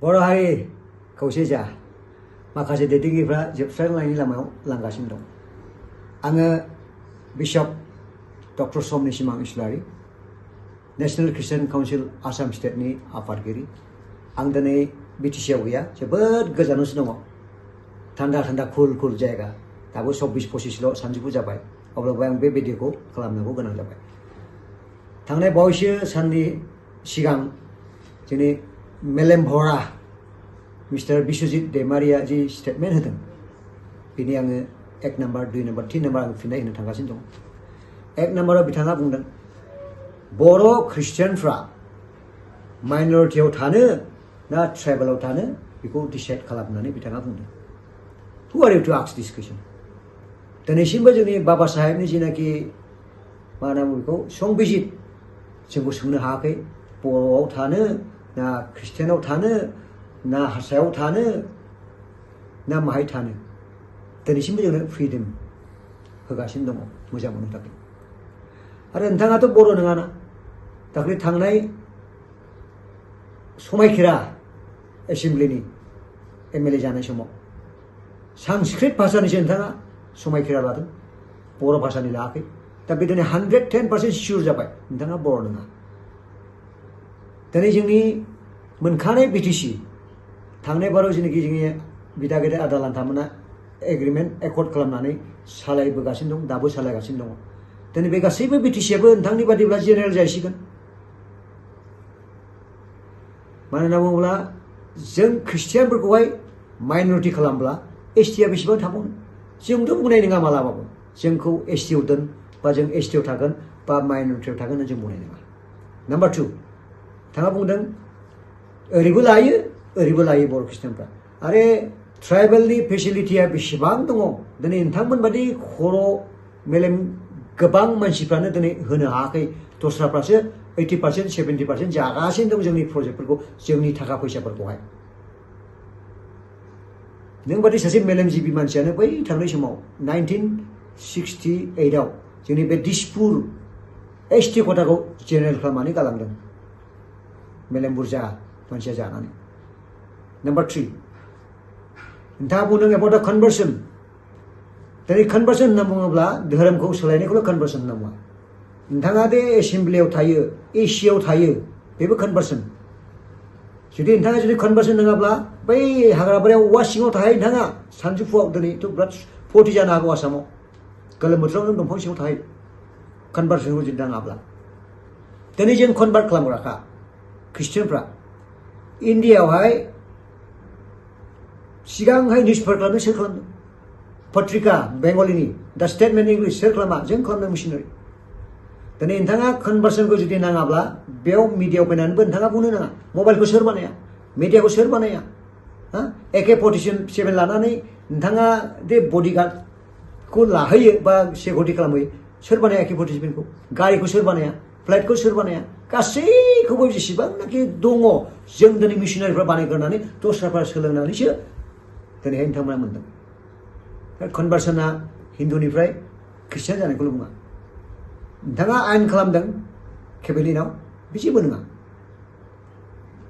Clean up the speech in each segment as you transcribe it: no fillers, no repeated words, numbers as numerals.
बर' हारि खौसे जा माखासे दैदेनगिरिफ्रा जोबस्रांलांनायनि लामायाव लांगासिनो दं। आङो बिशप डक्टर समनि सिमां इस्लारि नेशनेल ख्रिस्टियान काउन्सिल आसाम स्टेटनि आफादगिरि। आं दिनै बिटिसिआव गैया, जोबोद गोजानावसो दङ। थान्दा थान्दा कुल कुल जायगा। दाबो 24-25 सानजौफु जाबाय, अब्लाबो आं बे भिडिअखौ खालामनांगौ गोनां जाबाय। थांनाय बावैसो साननि सिगां जोंनि मेलेम भरा मिस्टार बिश्वजित दैमारिया जि स्टेटमेन्ट होदों, बेनि आङो 1 नाम्बार 2 नाम्बार 3 नाम्बार आं फिननाय होनो थांगासिनो दं। 1 नाम्बाराव बिथाङा बुंदों बर' ख्रिस्टियानफ्रा माइनरिटियाव थानो ना ट्राइबेलाव थानो बेखौ डिसाइड खालामनानै बिथाङा बुंदों। हु आर इउ टु आस्क दिस कुइसन? दिनैसिमबो जोंनि बाबा साहेबनि जिनाखि मा होनना बुङो बेखौ संबिजित जोंखौ सोंनो हायाखै बर'आव थानो ना ख्रिस्टियानाव थानो ना हारसायाव थानो ना माहाय थानो। दिनैसिमबो जोंनो फ्रिदम होगासिनो दङ मोजां मोननो थाखाय। आरो नोंथाङाथ' बर' नङाना। दाख्लै थांनाय समायखिरा एसेमब्लिनि MLA जानाय समाव संस्कृत भाषानिसो नोंथाङा समायखिरा लादों, बर' भाषानि लायाखै। दा बे दिनै 110% सियर जाबाय नोंथाङा बर' नङा। दिनै जोंनि मोनखानाय बिटिसि थांनाय बाराव जेनाखि जोंनि बिदा गेदेर आदा लान्थामोना एग्रिमेन्ट एकर्ड खालामनानै सालायबोगासिनो दं, दाबो सालायगासिनो दङ। दिनै बे गासैबो बिटिसिआबो नोंथांनि बादिब्ला जेनेरेल जाहैसिगोन। मानो होनना बुङोब्ला जों ख्रिस्टियानफोरखौहाय माइनरिटि खालामब्ला STआ बेसेबां थाबावनो? जोंथ' बुंनाय नङा मालाबाबो जोंखौ STआव दोन बा जों STआव थागोन बा माइनरिटियाव थागोन होनना जों बुंनाय नङा। नाम्बार 2, बिथाङा बुंदों ओरैबो लायो ओरैबो लायो बर' ख्रिस्टियानफ्रा। आरो ट्राइबेलनि फेसिलिटिया बेसेबां दङ दिनै नोंथांमोन बादि खर' मेलेम गोबां मानसिफ्रानो दिनै होनो हायाखै। दस्राफ्रासो 80% 70% जागासिनो दं जोंनि प्रजेक्टफोरखौ, जोंनि थाखा फैसाफोरखौहाय। नों बादि सासे मेलेमजिबि मानसियानो बै थांनाय समाव 1968आव जोंनि बे दिसपुर ST खथाखौ जेनेरेल खालामनानै गालांदों, मेलेम बुरजा मानसिया जानानै। नाम्बार 3, नोंथाङा बुंदों एबाउट दा कनभार्सन। दिनै कनभार्सन होनना बुङोब्ला धोरोमखौ सोलायनायखौल' कनभार्सन होनना बुङा। नोंथाङा दे एसेमब्लियाव थायो, ACआव थायो, बेबो कनभार्सन। जुदि नोंथाङा जुदि कनभार्सन नङाब्ला बै हाग्राबारियाव औवा सिङाव थाहै नोंथाङा सानजौफुआव दिनैथ' बिराद 40 जानो हागौ आसामाव, गोलोम बोथोराव नों दंफां सिङाव थाहै कनभार्सनखौ जुदि नाङाब्ला। दिनै जों कनभार्ट खालामग्राखा ख्रिस्टियानफ्रा इन्डियाआवहाय सिगांहाय निउसपेपार खालामनो सोर खालामदों? पत्रिका बेंगलिनि दा स्टेटमेन्ट इंलिश सोर खालामा? जों खालामदों मिशनारि। दिनै नोंथाङा कनभार्सनखौ जुदि नाङाब्ला बेयाव मिडियाआव फैनानैबो नोंथाङा बुंनो नाङा मबाइलखौ सोर बानाया, मिडियाखौ सोर बानाया? AK-47 लानानै नोंथाङा दे बडिगार्डखौ लाहोयो बा सिकिउरिटि खालामहोयो, सोर बानाया AK-47खौ? गारिखौ सोर बानाया? फ्लाइटखौ सोर बानाया? गासैखौबो जेसेबांनाखि दङ जों दिनै मिशनारिफ्रा बानायग्रोनानै दस्राफ्रा सोलोंनानैसो दिनैहाय नोंथांमोना मोनदों। कनभार्सना हिन्दुनिफ्राय ख्रिस्टियान जानायखौल' बुङा। नोंथाङा आयेन खालामदों केबिनेटआव, बे जेबो नङा।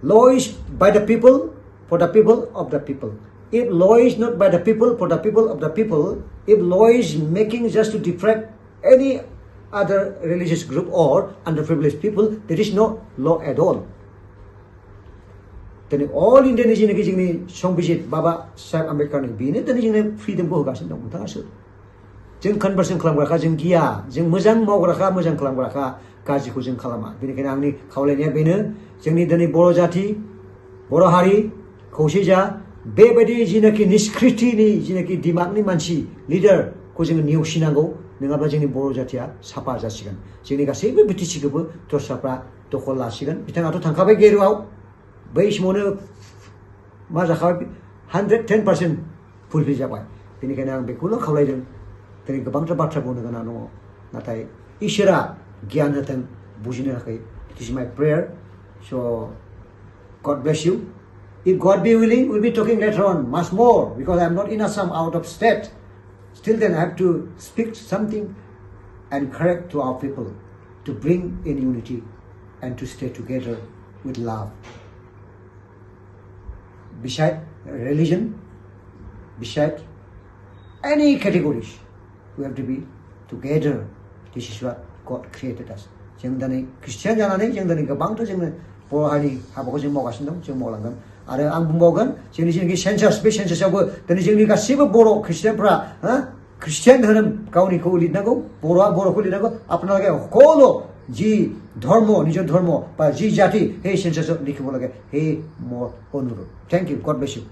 Law is by the people, for the people, of the people. If law is not by the people, for the people, of the people, if law is making just to detract any other religious group or underprivileged people, there is no law at all. दिनै अल इन्डियानि जेनाखि जोंनि संबिजित बाबा साहेब आम्बेडकारनि बेनो दिनै जोंनो फ्रिदमखौ होगासिनो दं। नोंथाङा सोर? जों कनभार्सन खालामग्राखा, जों गिया, जों मोजां मावग्राखा, मोजां खालामग्राखा, गाज्रिखौ जों खालामा। बेनिखायनो आंनि खावलायनाया बेनो, जोंनि दिनै बर' जाथि, बर' हारि खौसे जा। बेबायदि जिनाखि निष्कृतिनि जिनाखि दिमागनि मानसि लिडारखौ जोङो नेवसिनांगौ, नङाब्ला जोंनि बर' जाथिया साफा जासिगोन। जोंनि गासैबो बिटिसिखौबो दस्राफ्रा दखल लासिगोन। बिथाङाथ' थांखाबाय गेरुआव, बै समावनो मा जाखाबाय 110% फुलफिल जाबाय। बेनिखायनो आं बेखौल' खावलायदों। दिनै गोबांथार बाथ्रा बुंनो गोनां दङ, नाथाय इसोरा गियान होथों बुजिनो थाखाय। इट इज माय prayer. So' God bless you. If God be willing, we'll be talking later on much more, because I'm not in Assam, out of state. Still then I have to speak something and correct to our people to bring in unity and to stay together with love. beside religion, beside any categories, we have to be together. This is what God created us. जों दिनै Christian जानानै जों दिनै गोबांथ' जोङो बर' हारिनि हाबाखौ जों मावगासिनो दं, जों मावलांगोन। आरो आं बुंबावगोन जोंनि जेनाखि सेन्सास, बे सेन्सासावबो दिनै जोंनि गासैबो बर' ख्रिस्टियानफ्रा ख्रिस्टियान धोरोम गावनिखौ लिरनांगौ, बर'आ बर'खौ लिरनांगौ। আপোনালোকে সকলো যি ধৰ্ম, নিজৰ ধৰ্ম বা যি জাতি সেই সেন্সাছত লিখিব লাগে, সেই মোৰ অনুৰোধ। Thank you, God bless you.